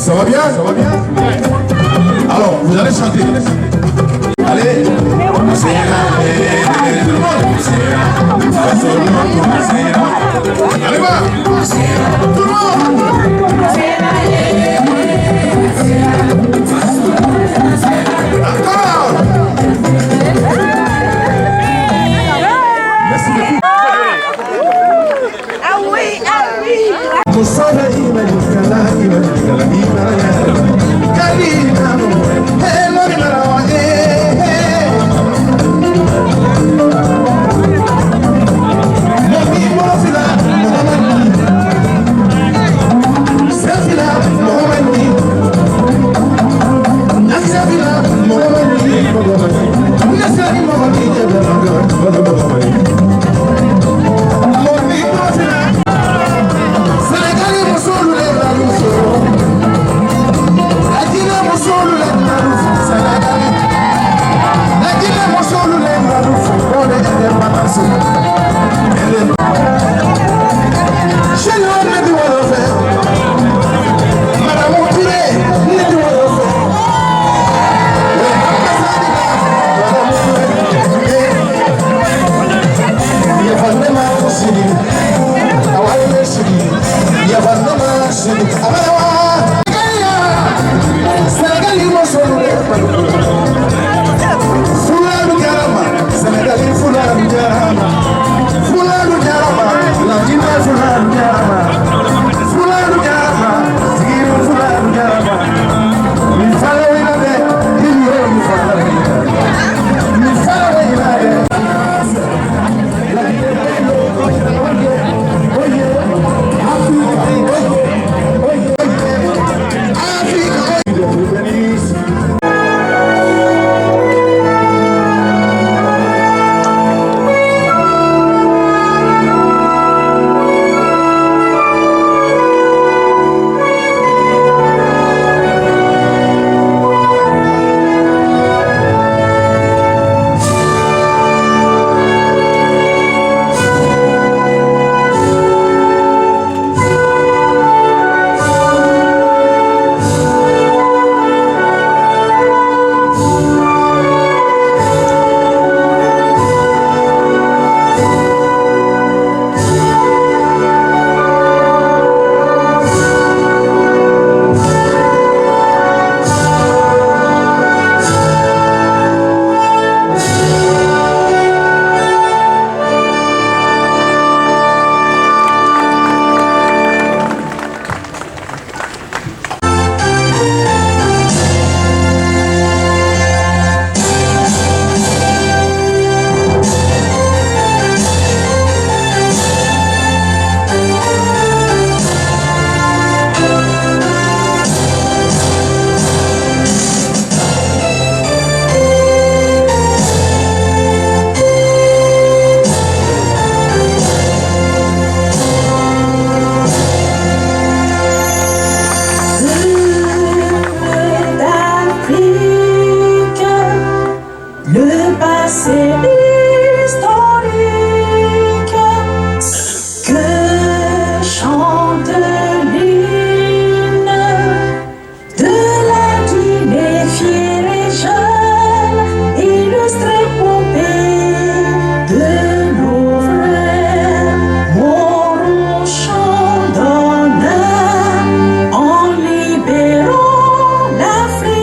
Ça va bien? Ça va bien? Alors, vous allez chanter. Allez. Tout le monde. Allez, va. Tout le monde. Encore. Merci beaucoup. Ah oui, ah oui. Selfie le passé historique que chante l'hymne de la Guinée fière et jeune, illustre épopée de nos frères morts au champ d'honneur en libérant l'Afrique.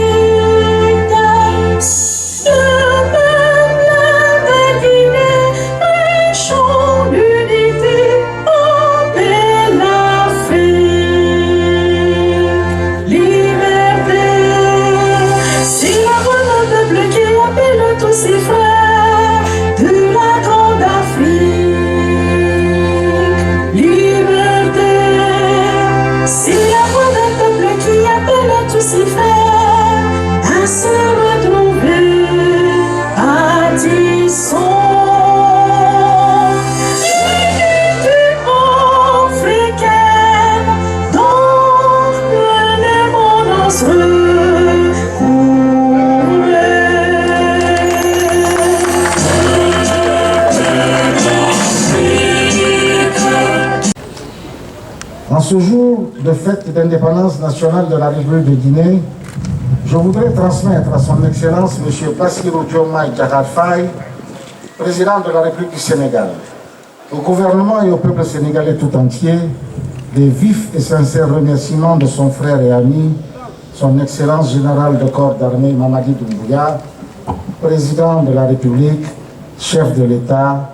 Le peuple de Guinée, prêchons l'unité, oh belle Afrique. Liberté, c'est la voix d'un peuple qui appelle tous ses frères de la grande Afrique. Liberté, c'est la voix d'un peuple qui appelle tous ses frères à se retrouver. Bâtissons l'unité africaine dont le monde entier En ce jour de fête d'indépendance nationale de la République de Guinée, je voudrais transmettre à son Excellence M. Bassirou Diomaye Diakhar Faye, président de la République du Sénégal, au gouvernement et au peuple sénégalais tout entier, des vifs et sincères remerciements de son frère et ami, son Excellence général de corps d'armée Mamadi Doumbouya, président de la République, chef de l'État,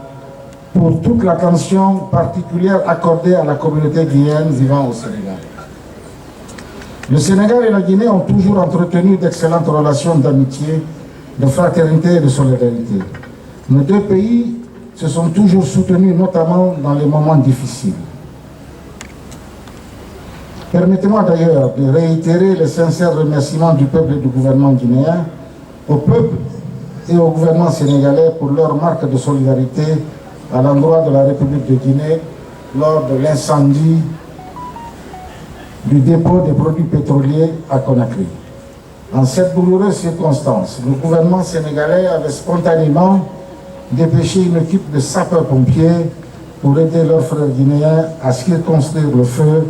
pour toute l'attention particulière accordée à la communauté guinéenne vivant au Sénégal. Le Sénégal et la Guinée ont toujours entretenu d'excellentes relations d'amitié, de fraternité et de solidarité. Nos deux pays se sont toujours soutenus, notamment dans les moments difficiles. Permettez-moi d'ailleurs de réitérer les sincères remerciements du peuple et du gouvernement guinéen, au peuple et au gouvernement sénégalais pour leur marque de solidarité à l'endroit de la République de Guinée lors de l'incendie du dépôt des produits pétroliers à Conakry. En cette douloureuse circonstance, le gouvernement sénégalais avait spontanément dépêché une équipe de sapeurs-pompiers pour aider leurs frères guinéens à circonscrire le feu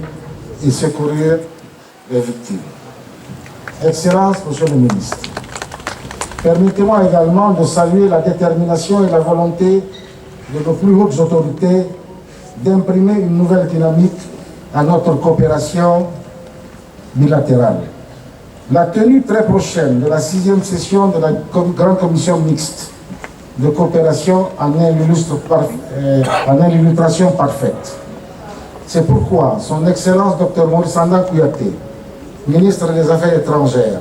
et secourir les victimes. Excellence, Monsieur le ministre, permettez-moi également de saluer la détermination et la volonté de nos plus hautes autorités d'imprimer une nouvelle dynamique à notre coopération bilatérale. La tenue très prochaine de la 6e session de la Grande Commission mixte de coopération en est l'illustration parfaite. C'est pourquoi son Excellence Dr Maurice Sanda Kouyaté, ministre des Affaires étrangères,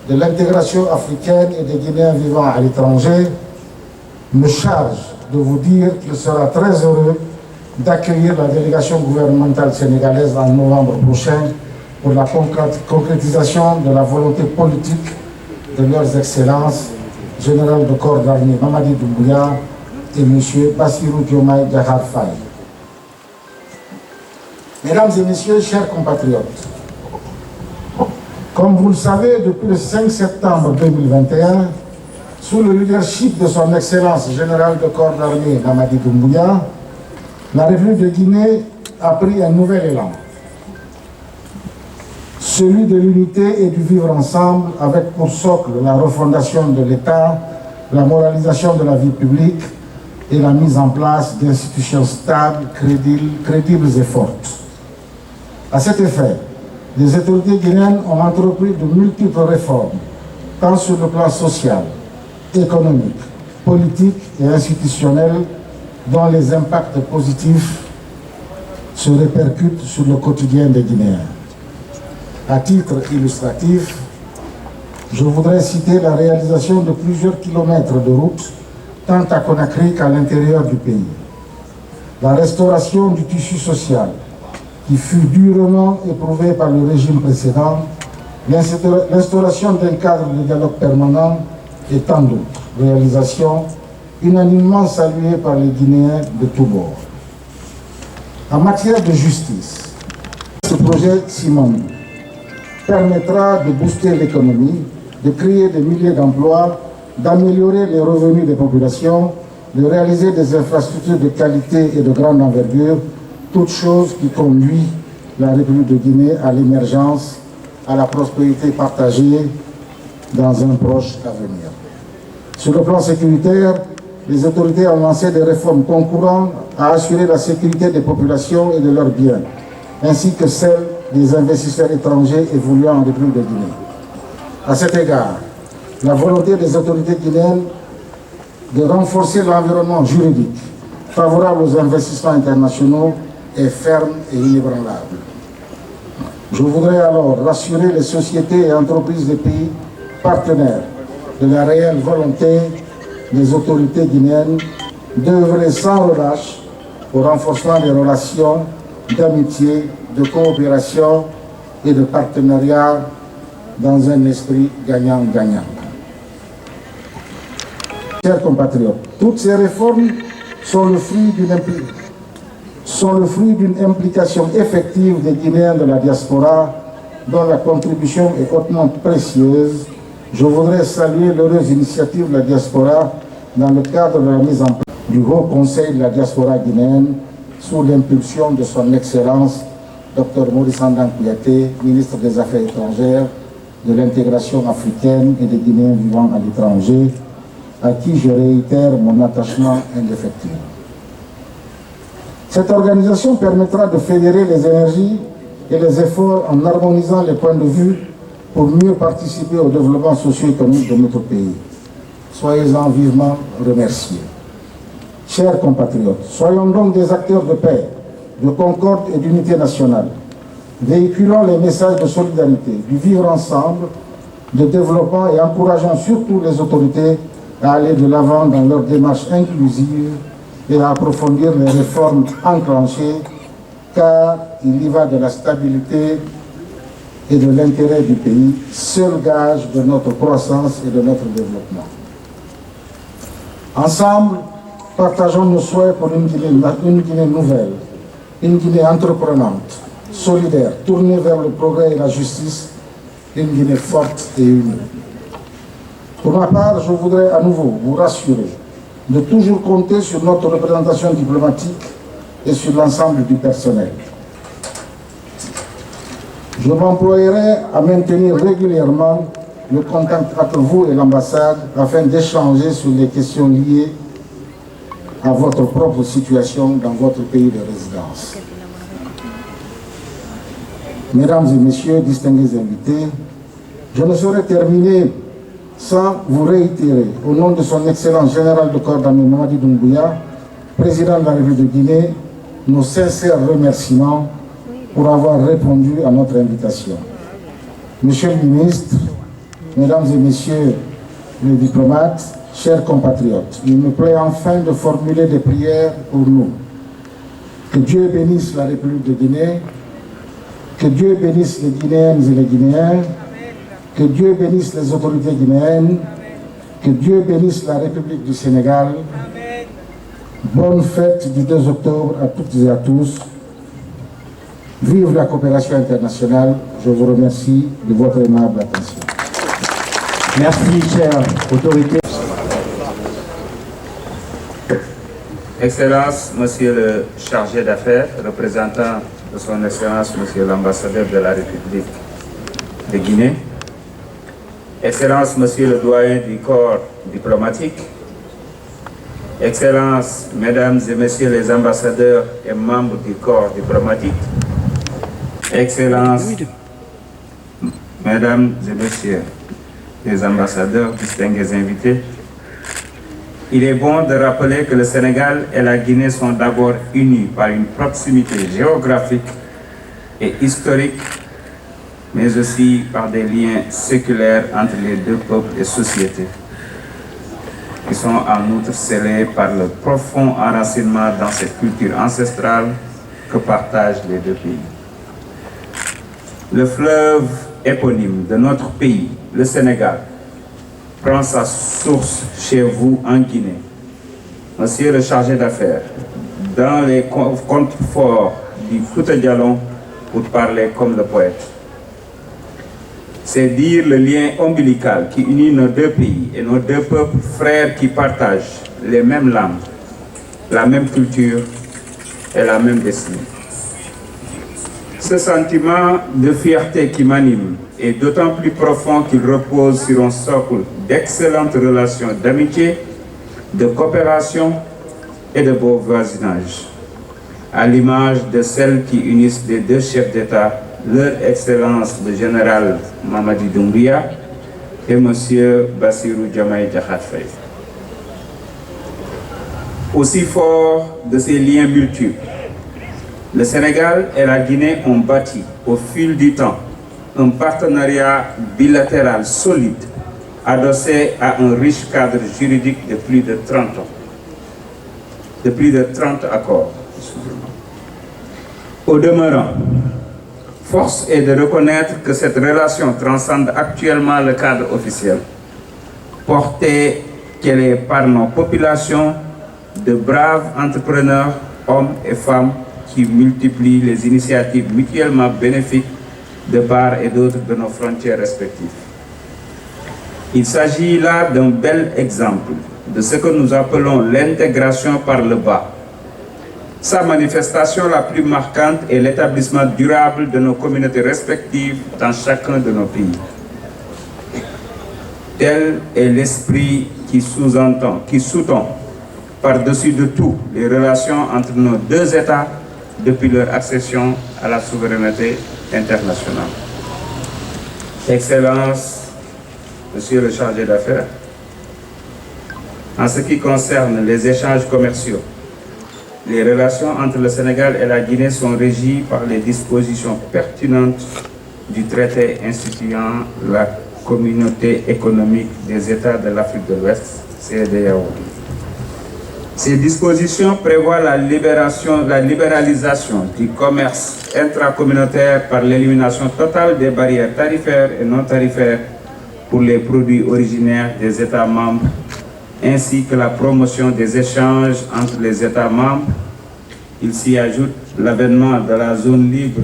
de l'intégration africaine et des Guinéens vivant à l'étranger, me charge de vous dire qu'il sera très heureux d'accueillir la délégation gouvernementale sénégalaise en novembre prochain pour la concrétisation de la volonté politique de leurs excellences, général de corps d'armée Mamadi Doumbouya et M. Bassirou Diomaye Diakhar Faye. Mesdames et messieurs, chers compatriotes, comme vous le savez, depuis le 5 septembre 2021, sous le leadership de son Excellence général de corps d'armée Mamadi Doumbouya, la République de Guinée a pris un nouvel élan, celui de l'unité et du vivre ensemble, avec pour socle la refondation de l'État, la moralisation de la vie publique et la mise en place d'institutions stables, crédibles et fortes. À cet effet, les autorités guinéennes ont entrepris de multiples réformes, tant sur le plan social, économique, politique et institutionnel, dont les impacts positifs se répercutent sur le quotidien des Guinéens. À titre illustratif, je voudrais citer la réalisation de plusieurs kilomètres de routes, tant à Conakry qu'à l'intérieur du pays. La restauration du tissu social, qui fut durement éprouvé par le régime précédent, l'instauration d'un cadre de dialogue permanent et tant d'autres réalisations unanimement saluées par les Guinéens de tous bords. En matière de justice, ce projet Simone permettra de booster l'économie, de créer des milliers d'emplois, d'améliorer les revenus des populations, de réaliser des infrastructures de qualité et de grande envergure, toute chose qui conduit la République de Guinée à l'émergence, à la prospérité partagée dans un proche avenir. Sur le plan sécuritaire, les autorités ont lancé des réformes concourant à assurer la sécurité des populations et de leurs biens, ainsi que celle des investisseurs étrangers évoluant en République de Guinée. À cet égard, la volonté des autorités guinéennes de renforcer l'environnement juridique favorable aux investissements internationaux est ferme et inébranlable. Je voudrais alors rassurer les sociétés et entreprises des pays partenaires de la réelle volonté des autorités guinéennes d'œuvrer sans relâche au renforcement des relations d'amitié, de coopération et de partenariat dans un esprit gagnant-gagnant. Chers compatriotes, toutes ces réformes sont le fruit d'une implication effective des Guinéens de la diaspora dont la contribution est hautement précieuse. Je voudrais saluer l'heureuse initiative de la diaspora dans le cadre de la mise en place du Haut Conseil de la diaspora guinéenne sous l'impulsion de son Excellence Dr Maurice Andan Kouyaté, ministre des Affaires étrangères, de l'intégration africaine et des Guinéens vivant à l'étranger, à qui je réitère mon attachement indéfectible. Cette organisation permettra de fédérer les énergies et les efforts en harmonisant les points de vue pour mieux participer au développement socio-économique de notre pays. Soyez-en vivement remerciés. Chers compatriotes, soyons donc des acteurs de paix, de concorde et d'unité nationale. Véhiculons les messages de solidarité, du vivre ensemble, de développement et encourageons surtout les autorités à aller de l'avant dans leur démarche inclusive et à approfondir les réformes enclenchées, car il y va de la stabilité et de l'intérêt du pays, seul gage de notre croissance et de notre développement. Ensemble, partageons nos souhaits pour une Guinée nouvelle, une Guinée entreprenante, solidaire, tournée vers le progrès et la justice, une Guinée forte et unie. Pour ma part, je voudrais à nouveau vous rassurer de toujours compter sur notre représentation diplomatique et sur l'ensemble du personnel. Je m'emploierai à maintenir régulièrement le contact entre vous et l'ambassade afin d'échanger sur les questions liées à votre propre situation dans votre pays de résidence. Mesdames et messieurs, distingués invités, je ne saurais terminer sans vous réitérer, au nom de son Excellence général de corps d'armée Mamadi Doumbouya, président de la République de Guinée, nos sincères remerciements pour avoir répondu à notre invitation. Monsieur le ministre, mesdames et messieurs les diplomates, chers compatriotes, il me plaît enfin de formuler des prières pour nous. Que Dieu bénisse la République de Guinée, que Dieu bénisse les Guinéennes et les Guinéens, que Dieu bénisse les autorités guinéennes, que Dieu bénisse la République du Sénégal. Bonne fête du 2 octobre à toutes et à tous. Vive la coopération internationale. Je vous remercie de votre aimable attention. Merci, chère autorité. Excellence, Monsieur le chargé d'affaires, représentant de son Excellence, Monsieur l'ambassadeur de la République de Guinée, Excellence, Monsieur le doyen du corps diplomatique, Excellences, Mesdames et Messieurs les ambassadeurs et membres du corps diplomatique, Excellences, Mesdames et Messieurs les ambassadeurs, distingués invités, il est bon de rappeler que le Sénégal et la Guinée sont d'abord unis par une proximité géographique et historique, mais aussi par des liens séculaires entre les deux peuples et sociétés, qui sont en outre scellés par le profond enracinement dans cette culture ancestrale que partagent les deux pays. Le fleuve éponyme de notre pays, le Sénégal, prend sa source chez vous en Guinée. Monsieur le chargé d'affaires, dans les contreforts du Fouta Djallon, pour parler comme le poète. C'est dire le lien ombilical qui unit nos deux pays et nos deux peuples frères qui partagent les mêmes langues, la même culture et la même destinée. Ce sentiment de fierté qui m'anime est d'autant plus profond qu'il repose sur un socle d'excellentes relations d'amitié, de coopération et de beau voisinage, à l'image de celles qui unissent les deux chefs d'État, leur Excellence le général Mamadi Doumbouya et M. Bassirou Diomaye Diakhar Faye. Aussi fort de ces liens multiples, le Sénégal et la Guinée ont bâti au fil du temps un partenariat bilatéral solide, adossé à un riche cadre juridique de plus de 30 ans, de plus de 30 accords. Au demeurant, force est de reconnaître que cette relation transcende actuellement le cadre officiel, portée qu'elle est par nos populations de braves entrepreneurs, hommes et femmes qui multiplient les initiatives mutuellement bénéfiques de part et d'autre de nos frontières respectives. Il s'agit là d'un bel exemple de ce que nous appelons l'intégration par le bas. Sa manifestation la plus marquante est l'établissement durable de nos communautés respectives dans chacun de nos pays. Tel est l'esprit qui sous-tend par-dessus de tout les relations entre nos deux États depuis leur accession à la souveraineté internationale. Excellence, Monsieur le chargé d'affaires, en ce qui concerne les échanges commerciaux, les relations entre le Sénégal et la Guinée sont régies par les dispositions pertinentes du traité instituant la Communauté économique des États de l'Afrique de l'Ouest, CEDEAO. Ces dispositions prévoient la libéralisation du commerce intracommunautaire par l'élimination totale des barrières tarifaires et non tarifaires pour les produits originaires des États membres, ainsi que la promotion des échanges entre les États membres. Il s'y ajoute l'avènement de la zone libre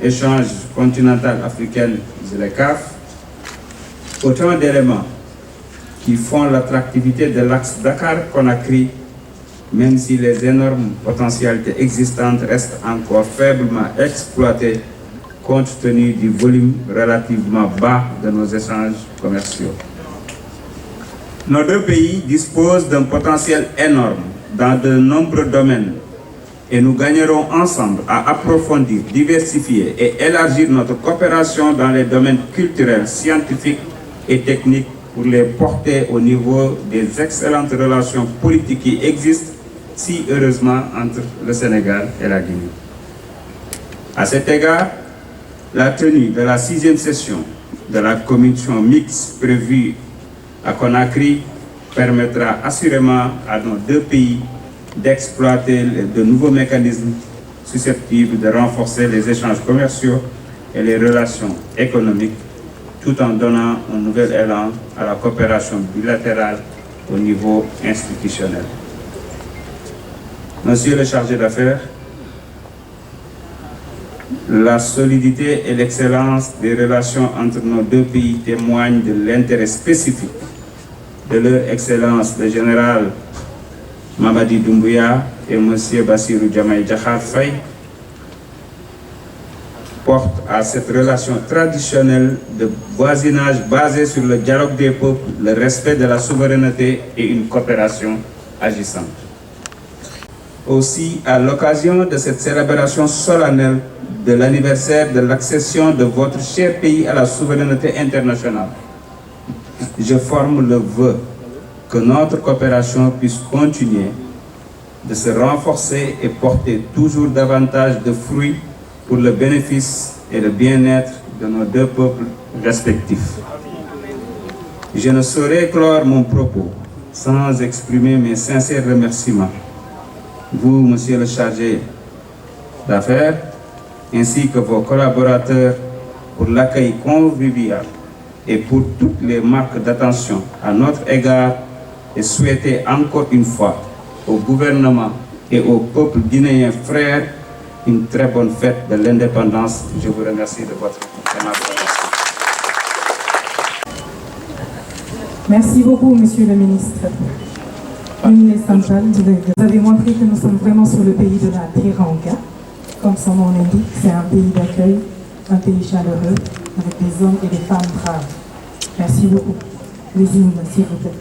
échange continentale africaine, ZLECAf, autant d'éléments qui font l'attractivité de l'axe Dakar-Conakry, même si les énormes potentialités existantes restent encore faiblement exploitées compte tenu du volume relativement bas de nos échanges commerciaux. Nos deux pays disposent d'un potentiel énorme dans de nombreux domaines et nous gagnerons ensemble à approfondir, diversifier et élargir notre coopération dans les domaines culturels, scientifiques et techniques pour les porter au niveau des excellentes relations politiques qui existent si heureusement entre le Sénégal et la Guinée. À cet égard, la tenue de la 6e session de la commission mixte prévue à Conakry permettra assurément à nos deux pays d'exploiter de nouveaux mécanismes susceptibles de renforcer les échanges commerciaux et les relations économiques, tout en donnant un nouvel élan à la coopération bilatérale au niveau institutionnel. Monsieur le chargé d'affaires, la solidité et l'excellence des relations entre nos deux pays témoignent de l'intérêt spécifique de leur Excellence le général Mamadi Doumbouya et M. Bassirou Diomaye Diakhar Faye portent à cette relation traditionnelle de voisinage basée sur le dialogue des peuples, le respect de la souveraineté et une coopération agissante. Aussi, à l'occasion de cette célébration solennelle de l'anniversaire de l'accession de votre cher pays à la souveraineté internationale, je forme le vœu que notre coopération puisse continuer de se renforcer et porter toujours davantage de fruits pour le bénéfice et le bien-être de nos deux peuples respectifs. Je ne saurais clore mon propos sans exprimer mes sincères remerciements, vous, Monsieur le chargé d'affaires, ainsi que vos collaborateurs pour l'accueil convivial et pour toutes les marques d'attention à notre égard et souhaiter encore une fois au gouvernement et au peuple guinéen frère une très bonne fête de l'indépendance. Je vous remercie de votre attention. Merci beaucoup, Monsieur le ministre. Une centrale, vous avez montré que nous sommes vraiment sur le pays de la Teranga. Comme son nom l'indique, c'est un pays d'accueil, un pays chaleureux, avec des hommes et des femmes braves. Merci beaucoup. Les hymnes, s'il vous plaît.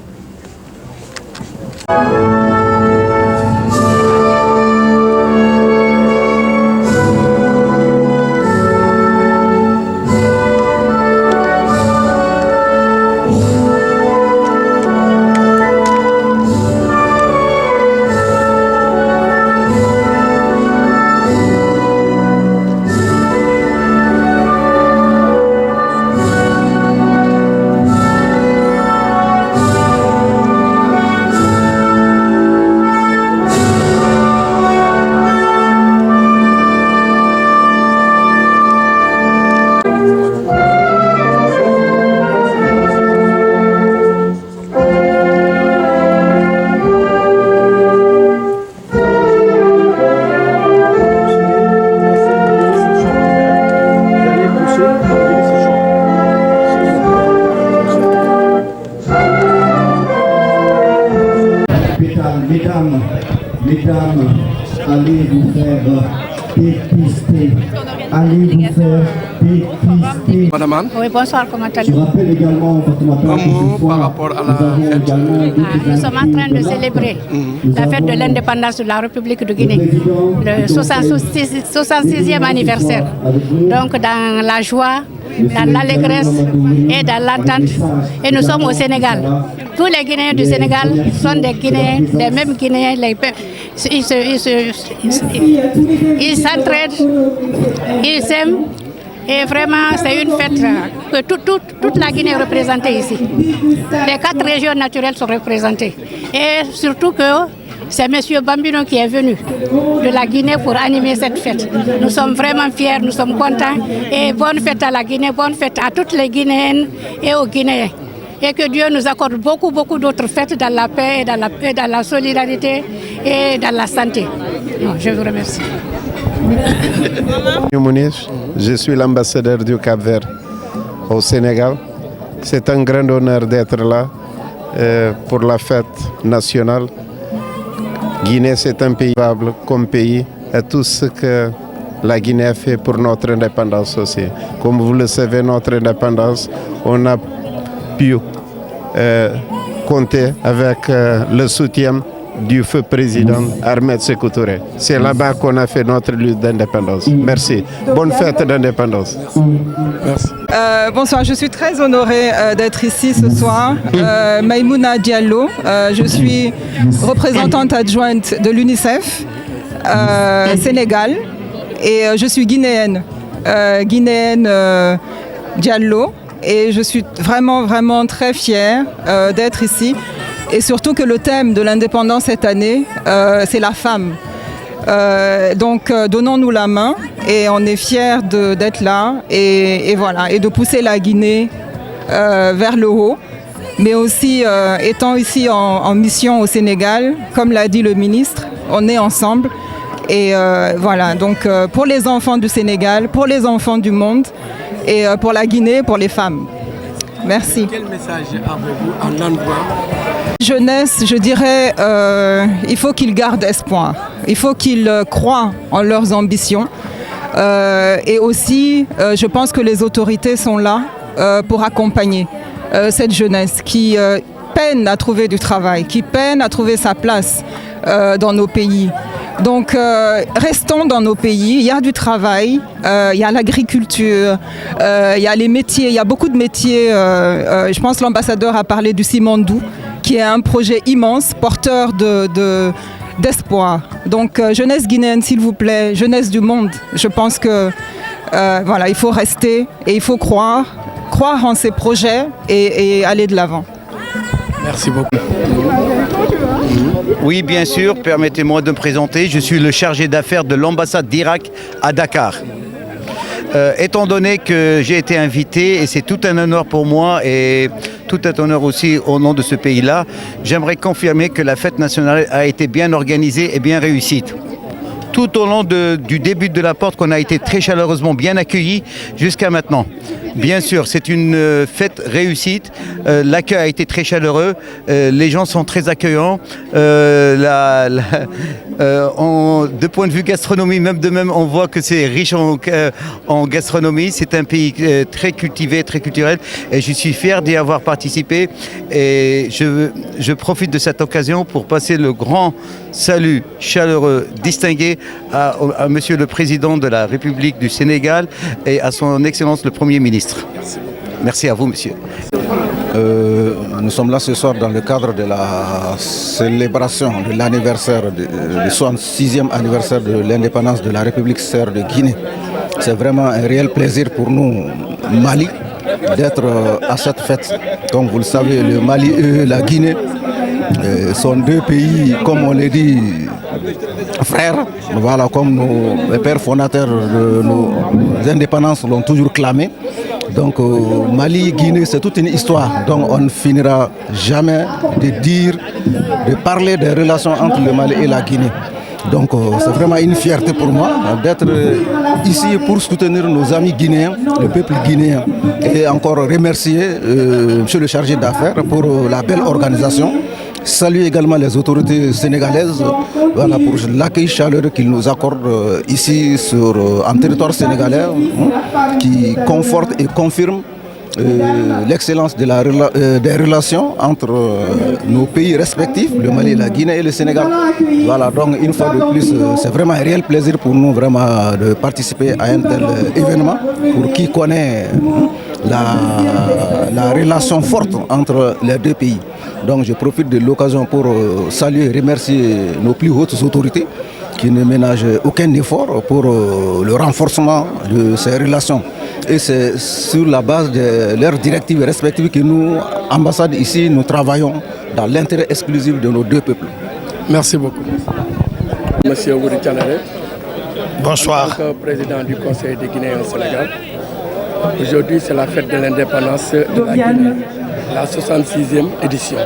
Mesdames, allez vous faire dépister. Allez vous faire dépister. Madame, oui, bonsoir, comment Je allez-vous? rappelle également un mot par rapport à la fête. Nous sommes en train de célébrer la fête de l'indépendance de la République de Guinée, le 66e anniversaire. Donc dans la joie, dans l'allégresse et dans l'entente. Et nous sommes au Sénégal. Tous les Guinéens du Sénégal sont des Guinéens, les mêmes Guinéens. Ils s'entraident, ils s'aiment. Et vraiment, c'est une fête que toute la Guinée est représentée ici. Les 4 régions naturelles sont représentées. Et surtout que c'est M. Bambino qui est venu de la Guinée pour animer cette fête. Nous sommes vraiment fiers, nous sommes contents. Et bonne fête à la Guinée, bonne fête à toutes les Guinéennes et aux Guinéens. Et que Dieu nous accorde beaucoup d'autres fêtes dans la paix, et dans la solidarité et dans la santé. Je vous remercie. Je suis l'ambassadeur du Cap-Vert au Sénégal. C'est un grand honneur d'être là pour la fête nationale. Guinée, c'est un pays stable comme pays et tout ce que la Guinée a fait pour notre indépendance aussi. Comme vous le savez, notre indépendance, on a pu compter avec le soutien du feu président Ahmed Sékou Touré. C'est là-bas qu'on a fait notre lutte d'indépendance. Merci. Bonne fête d'indépendance. Merci. Bonsoir, je suis très honorée d'être ici ce soir. Maïmouna Diallo, je suis représentante adjointe de l'UNICEF Sénégal et je suis guinéenne. Diallo, et je suis vraiment très fière d'être ici. Et surtout que le thème de l'indépendance cette année, c'est la femme. Donc donnons-nous la main et on est fiers d'être là et voilà, et de pousser la Guinée vers le haut. Mais aussi étant ici en mission au Sénégal, comme l'a dit le ministre, on est ensemble. Et voilà, donc pour les enfants du Sénégal, pour les enfants du monde et pour la Guinée, pour les femmes. Merci. Quel message avez-vous à l'endroit? Jeunesse, je dirais, il faut qu'ils gardent espoir. Il faut qu'ils croient en leurs ambitions. Et aussi, je pense que les autorités sont là pour accompagner cette jeunesse qui peine à trouver du travail, qui peine à trouver sa place dans nos pays. Donc, restons dans nos pays. Il y a du travail, il y a l'agriculture, il y a les métiers, il y a beaucoup de métiers. Je pense que l'ambassadeur a parlé du Simandou, qui est un projet immense, porteur d'espoir. Donc, jeunesse guinéenne, s'il vous plaît, jeunesse du monde, je pense que voilà, il faut rester et il faut croire en ces projets et aller de l'avant. Merci beaucoup. Oui, bien sûr, permettez-moi de me présenter. Je suis le chargé d'affaires de l'ambassade d'Irak à Dakar. Étant donné que j'ai été invité, et c'est tout un honneur pour moi et tout un honneur aussi au nom de ce pays-là, j'aimerais confirmer que la fête nationale a été bien organisée et bien réussie. tout au long du début de la porte qu'on a été très chaleureusement bien accueillis jusqu'à maintenant. Bien sûr, c'est une fête réussite. L'accueil a été très chaleureux. Les gens sont très accueillants. De point de vue gastronomie, même on voit que c'est riche en gastronomie. C'est un pays très cultivé, très culturel. Et je suis fier d'y avoir participé. Et je profite de cette occasion pour passer le grand salut chaleureux, distingué à Monsieur le Président de la République du Sénégal et à son Excellence le Premier ministre. Merci à vous, monsieur. Nous sommes là ce soir dans le cadre de la célébration de l'anniversaire, du 66e anniversaire de l'indépendance de la République sœur de Guinée. C'est vraiment un réel plaisir pour nous, Mali, d'être à cette fête. Comme vous le savez, le Mali et la Guinée sont deux pays, comme on l'a dit, frères. Voilà, comme les pères fondateurs de nos indépendances l'ont toujours clamé. Donc Mali, Guinée, c'est toute une histoire. Donc on ne finira jamais de parler des relations entre le Mali et la Guinée. Donc c'est vraiment une fierté pour moi d'être ici pour soutenir nos amis guinéens, le peuple guinéen. Et encore remercier monsieur le chargé d'affaires pour la belle organisation. Saluer également les autorités sénégalaises pour l'accueil chaleureux qu'ils nous accordent ici en territoire sénégalais, qui conforte et confirme l'excellence des relations entre nos pays respectifs, le Mali, la Guinée et le Sénégal. Voilà, donc une fois de plus, c'est vraiment un réel plaisir pour nous vraiment de participer à un tel événement pour qui connaît la relation forte entre les deux pays. Donc je profite de l'occasion pour saluer et remercier nos plus hautes autorités qui ne ménagent aucun effort pour le renforcement de ces relations. Et c'est sur la base de leurs directives respectives que nous, ambassades ici, nous travaillons dans l'intérêt exclusif de nos deux peuples. Merci beaucoup. Monsieur Wouri Tchanare. Bonsoir. En tant que président du Conseil des Guinéens au Sénégal. Aujourd'hui, c'est la fête de l'indépendance de la Guinée, la 66e édition.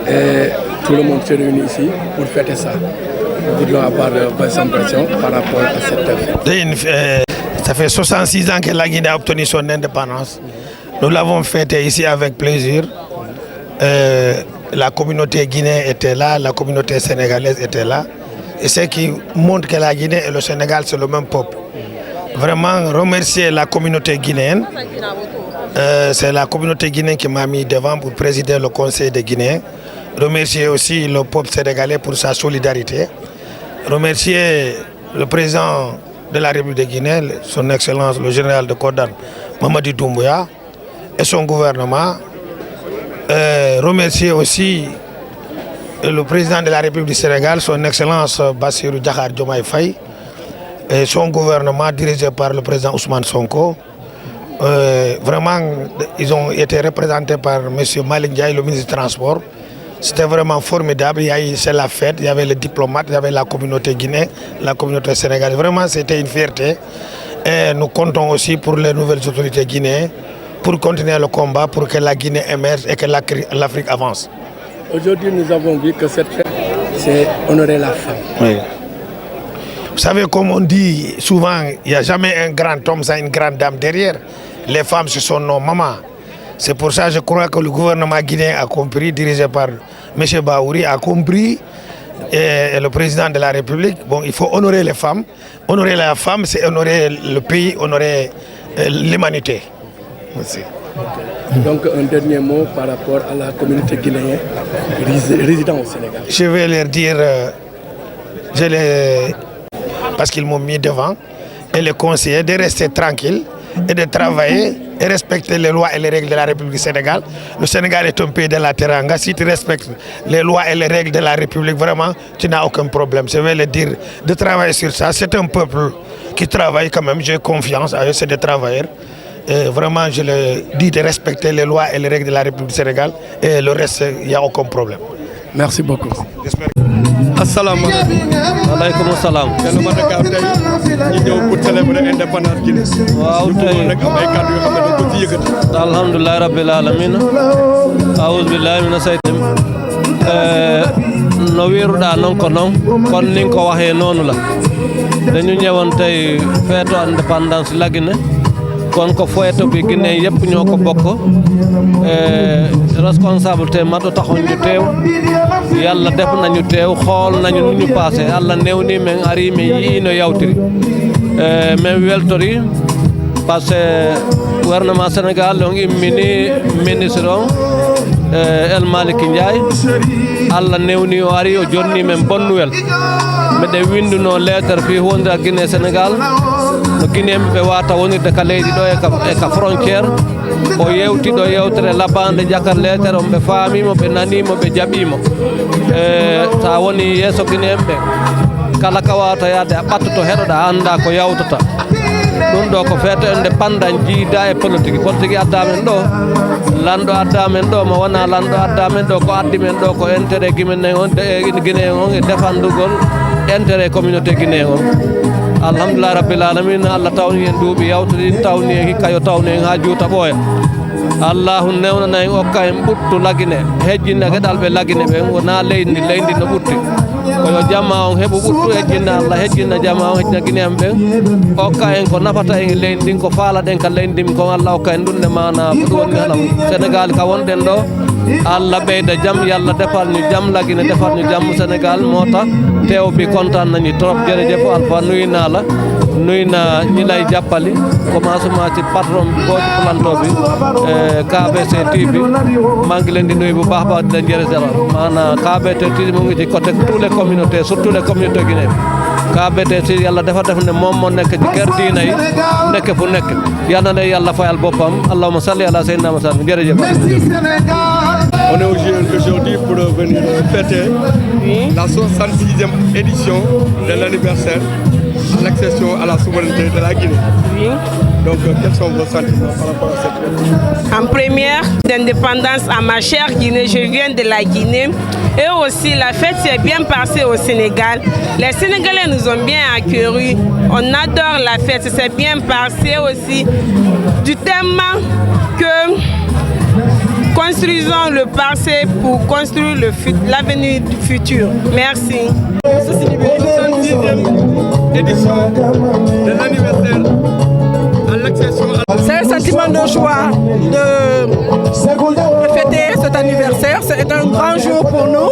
Et tout le monde se réunit ici pour fêter ça. Nous voudrions avoir vos impressions par rapport à cette fête. Ça fait 66 ans que la Guinée a obtenu son indépendance. Nous l'avons fêté ici avec plaisir. La communauté guinéenne était là, la communauté sénégalaise était là. Et ce qui montre que la Guinée et le Sénégal, c'est le même peuple. Vraiment remercier la communauté guinéenne. C'est la communauté guinéenne qui m'a mis devant pour présider le Conseil des Guinéens. Remercier aussi le peuple sénégalais pour sa solidarité. Remercier le président de la République de Guinée, son Excellence le général de Kodan, Mamadi Doumbouya, et son gouvernement. Remercier aussi le président de la République du Sénégal, son Excellence Bassirou Diakhar Diomaye Faye, et son gouvernement dirigé par le président Ousmane Sonko. Vraiment, ils ont été représentés par M. Malick Ndiaye, le ministre du Transport. C'était vraiment formidable. C'est la fête, il y avait les diplomates, il y avait la communauté guinéenne, la communauté sénégalaise. Vraiment, c'était une fierté. Et nous comptons aussi pour les nouvelles autorités guinéennes pour continuer le combat, pour que la Guinée émerge et que l'Afrique avance. Aujourd'hui, nous avons vu que cette fête, c'est honorer la femme. Oui. Vous savez, comme on dit souvent, il n'y a jamais un grand homme sans une grande dame derrière. Les femmes, ce sont nos mamans. C'est pour ça que je crois que le gouvernement guinéen a compris, dirigé par M. Baouri, a compris, et le président de la République. Bon, il faut honorer les femmes. Honorer la femme, c'est honorer le pays, honorer l'humanité. Merci. Donc un dernier mot par rapport à la communauté guinéenne résidant au Sénégal. Je vais leur dire, parce qu'ils m'ont mis devant, et les conseiller de rester tranquilles et de travailler et respecter les lois et les règles de la République du Sénégal. Le Sénégal est un pays de la Teranga. Si tu respectes les lois et les règles de la République, vraiment, tu n'as aucun problème. Je vais le dire, de travailler sur ça. C'est un peuple qui travaille quand même. J'ai confiance à eux, c'est des travailleurs. Et vraiment, je leur dis de respecter les lois et les règles de la République du Sénégal. Et le reste, il n'y a aucun problème. Merci beaucoup. Assalamu alaikum salam. Kenn ma Dakar tey ñu ñëw pour célébrer indépendance Guinée. Waaw tey rek am ay kàddu yoo xam ne da ko ci yëkkati. Alhamdulillah rabbil alamin. A'udhu billahi minash shaitanir no wiruɗa noon ko noon kon nin ko waxee noonu la dañu ñëwoon tey feetu indépendance la Guinée kon ko feetu bi Guinée yëpp ñoo ko bokk responsabilité matu taxoon ñu teew yàlla def nañu teew xool nañu nu ñu passé Allah newni men ari men yiino yawtiri men weltori par ce que gouvernement Sénégal on immini ministre on El Malick Ndiaye Allah newni o ari o jonni men bonne nouvelle mbeɗe winduno lettre fi wondira Guinée Sénégal no Guinéɓe ɓe wata wonirde ka leydi ɗo e ka frontiére o yewtiɗo yewtere labande jakar lettere on ɓe faamimo ɓe nanimo ɓe jaɓimo sa woni yesso Guinéen ɓe kala ka wawata yaade a ɓattoto heɗoɗa anda ko yawtata ɗum ɗo ko feeto indépendant jiida e politique addamen ɗo lanɗo addamen ɗo mo wona lanɗo addamen ɗo ko addi men ɗo ko intérêt guinéen on Guinéen on e défendugol intérêt communauté Guinéen on alhamdulillah rabbil alamin Allah tawni en duuɓi yawtude tawni en hikka yo tawni en ha juuta ɓooya allahu newnana en okka en ɓuttu lagine hejjinna geɗal ɓe lagine ɓen wona leydi no ɓutti koyo jamma on heɓu ɓuttu hejjinna Allah hejjinna jamma on hejjina Guinéen ɓen okka en ko nafata en leydi ndin ko faalaɗen ka leydi ndin kon Allah okka en ɗumde mana ko ɗum woni halam Sénégal ka wonɗen ɗo Allah ɓeyda jam yalla defarñu jam lagine defarñu jam Sénégal mota tew bi kontaan nañu trop jërëjëf Alpha nuyu naa la nuyu naa ñi lay jàppali commencement ci patron bi boo ci planto bi KBC TV maa ngi leen di nuyu bu baax baax di leen jërëjëf maanaam KBC TV mu ngi ci côté tous les communautés surtout les communautés guinéennes KBC yàlla dafa def ne moom moo nekk ci kër diina yi nekk fu nekk yàlla na yàlla fayal boppam allahumma salli ala sayyidina Muhammad jërëjëf. On est aujourd'hui pour venir fêter la 66e édition de l'anniversaire à l'accession à la souveraineté de la Guinée. Oui. Donc, quels sont vos sentiments par rapport à cette fête? En première d'indépendance à ma chère Guinée, je viens de la Guinée. Et aussi, la fête s'est bien passée au Sénégal. Les Sénégalais nous ont bien accueillis. On adore la fête, c'est bien passé aussi. Du thème que construisons le passé pour construire l'avenir du futur. Merci. Édition de l'anniversaire à l'accession. C'est un sentiment de joie de fêter cet anniversaire. C'est un grand jour pour nous,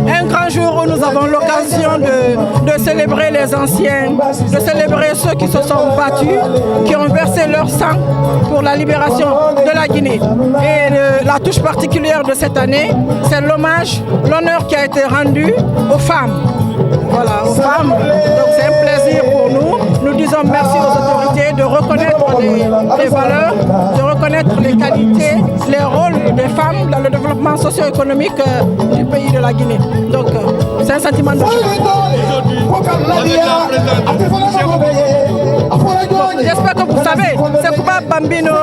un grand jour où nous avons l'occasion de célébrer les anciens, de célébrer ceux qui se sont battus, qui ont versé leur sang pour la libération de la Guinée. Et la touche particulière de cette année, c'est l'hommage, l'honneur qui a été rendu aux femmes. Voilà, aux femmes. Donc c'est un plaisir pour nous. Nous disons merci aux autorités de reconnaître les valeurs, de reconnaître les qualités, les rôles des femmes dans le développement socio-économique du pays de la Guinée. Donc c'est un sentiment de joie. J'espère que vous savez, Sekouba Bambino,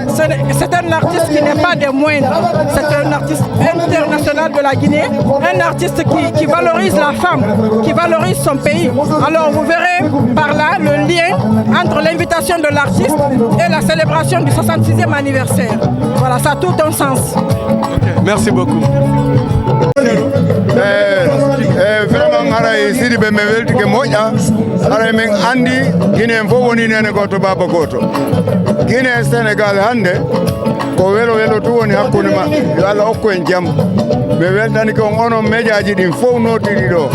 c'est un artiste qui n'est pas des moindres. C'est un artiste international de la Guinée, un artiste qui valorise la femme, qui valorise son pays. Alors vous verrez par là le lien entre l'invitation de l'artiste et la célébration du 66e anniversaire. Voilà, ça a tout un sens. Okay, merci beaucoup. Vraiment aray sidi ɓe me weltike moƴƴa aray min andi Guinée fof woni nene goto baba goto Guinée Sénégal hande ko welo tu woni hakkude maɓɓe yo Allah hokku en jaam mi weltani ko onon médiaji ɗin fof notiri ɗo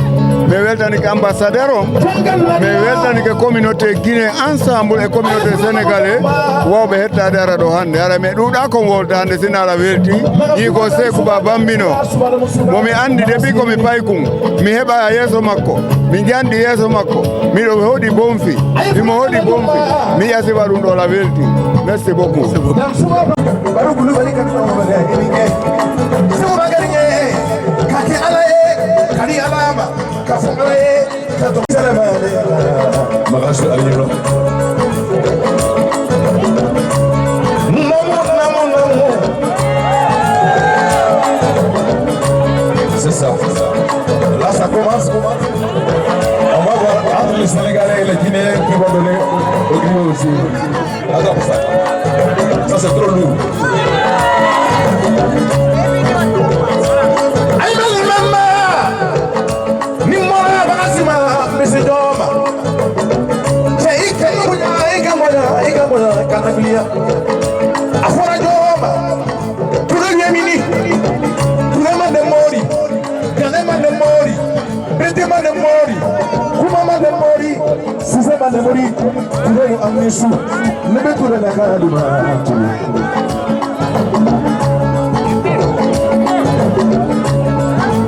mi weltani ko ambassadeur o mi weltani ko communauté Guinée ensemble e communauté sénégalais wawɓe hettade ara ɗo hande ara mi ɗuuɗa kon wolta hande sina ala welti yi ko Sekouba Bambino momi andi depuis komi paykum mi heɓa yeeso makko mi jandi yeeso makko miɗo hoɗi bonfi mimo hoɗi bonfi mi yasiwa ɗum ɗo la welti merci beaucoup C'est ça. Là, ça commence. On va voir entre les Sénégalais et les Guinéens qui vont donner au Guinée aussi. Attends ça. Ça, c'est trop lourd. Aïe, mais Mori, Kumama de Mori, Suzema de Mori, Kurelu Amnesu, Nebekure na Kaluma.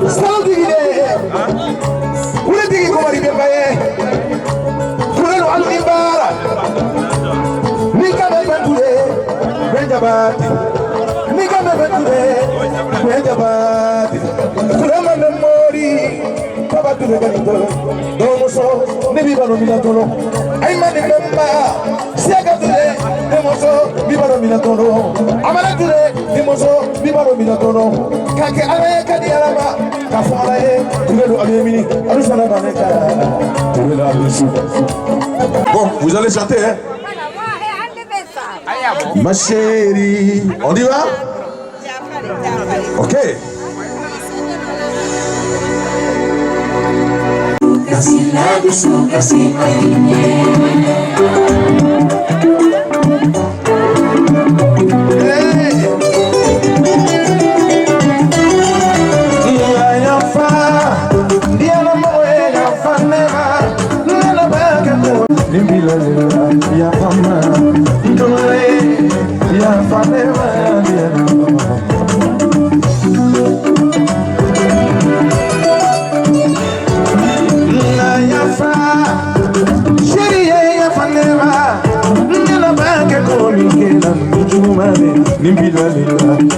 Stalo digide, Ule digi Kumari Bembaye, Kurelu Amnimbara, Nika Bembule, Benjabati, Nika Bembule, Benjabati, Kurema de Mori, Papa Tule Ganito, Domoso, Nebibano Minatono, Aimani Bemba, Siaga Tule, Demoso, Bibano Minatono, Amala Tule, Demoso, Bibano Minatono, Kake Alaye Kadi Alama, Kafalaye, Tulelu Abiyemini, Alusana Baneka, Tulelu Alusu. Bon, vous allez chanter, hein? Ma chérie, on y va? Ok.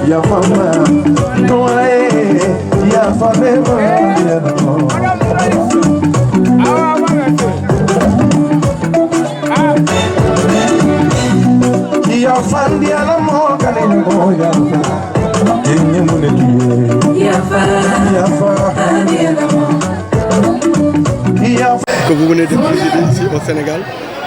Ya mama, no ya forever. Ya fan dia la mo kane mo ya. Yenye mune ki. Ya fa dia la mo. Que vous venez de présider ici au Sénégal,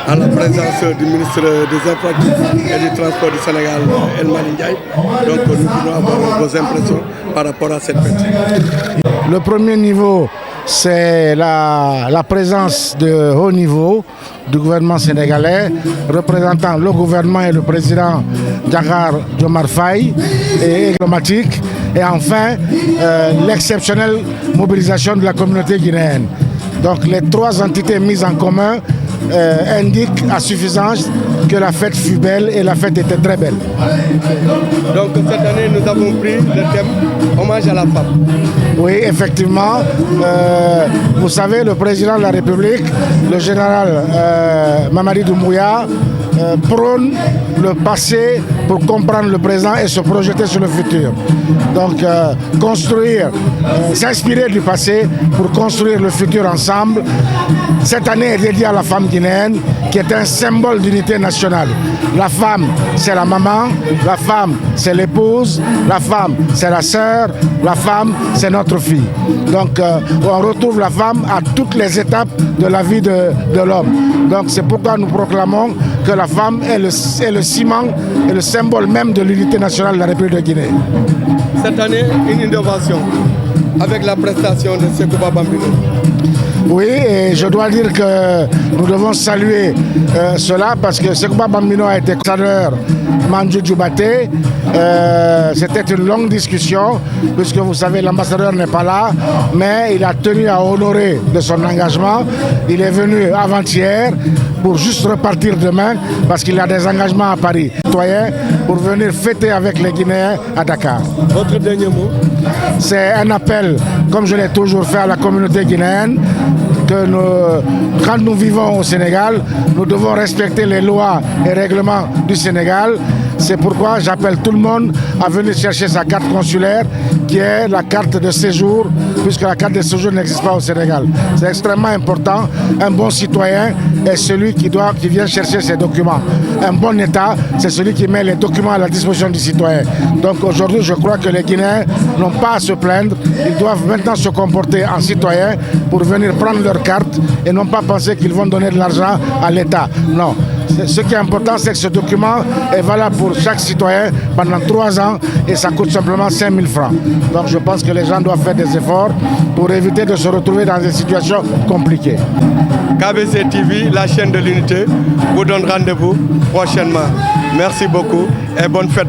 en la présence du ministre des Infrastructures et du Transport du Sénégal, El Malick Ndiaye. Donc nous voulons avoir vos impressions par rapport à cette fête. Le premier niveau, c'est la présence de haut niveau du gouvernement sénégalais, représentant le gouvernement et le président Diakhar Diomaye Faye et diplomatique. Et enfin, l'exceptionnelle mobilisation de la communauté guinéenne. Donc les trois entités mises en commun indiquent à suffisance que la fête fut belle et la fête était très belle. Donc cette année, nous avons pris le thème hommage à la femme. Oui, effectivement. Vous savez, le président de la République, le général Mamadi Doumbouya, prône le passé pour comprendre le présent et se projeter sur le futur. Donc construire, s'inspirer du passé pour construire le futur ensemble. Cette année est dédiée à la femme guinéenne qui est un symbole d'unité nationale. La femme, c'est la maman, la femme, c'est l'épouse, la femme, c'est la sœur, la femme, c'est notre fille. Donc on retrouve la femme à toutes les étapes de la vie de l'homme. Donc c'est pourquoi nous proclamons que la femme est le ciment et le symbole même de l'unité nationale de la République de Guinée. Cette année, une innovation avec la prestation de Sekouba Bambino. Oui, et je dois dire que nous devons saluer cela parce que Sekouba Bambino a été ambassadeur Mandjou Djoubaté. C'était une longue discussion puisque vous savez l'ambassadeur n'est pas là, mais il a tenu à honorer de son engagement. Il est venu avant-hier pour juste repartir demain parce qu'il a des engagements à Paris. Pour venir fêter avec les Guinéens à Dakar. Votre dernier mot? C'est un appel, comme je l'ai toujours fait à la communauté guinéenne, que quand nous vivons au Sénégal, nous devons respecter les lois et règlements du Sénégal. C'est pourquoi j'appelle tout le monde à venir chercher sa carte consulaire, qui est la carte de séjour, puisque la carte de séjour n'existe pas au Sénégal. C'est extrêmement important. Un bon citoyen est celui qui vient chercher ses documents. Un bon État, c'est celui qui met les documents à la disposition du citoyen. Donc aujourd'hui, je crois que les Guinéens n'ont pas à se plaindre. Ils doivent maintenant se comporter en citoyens pour venir prendre leur carte et non pas penser qu'ils vont donner de l'argent à l'État. Non. Ce qui est important, c'est que ce document est valable pour chaque citoyen pendant 3 ans et ça coûte simplement 5 000 francs. Donc je pense que les gens doivent faire des efforts pour éviter de se retrouver dans des situations compliquées. KBC TV, la chaîne de l'unité, vous donne rendez-vous prochainement. Merci beaucoup et bonne fête.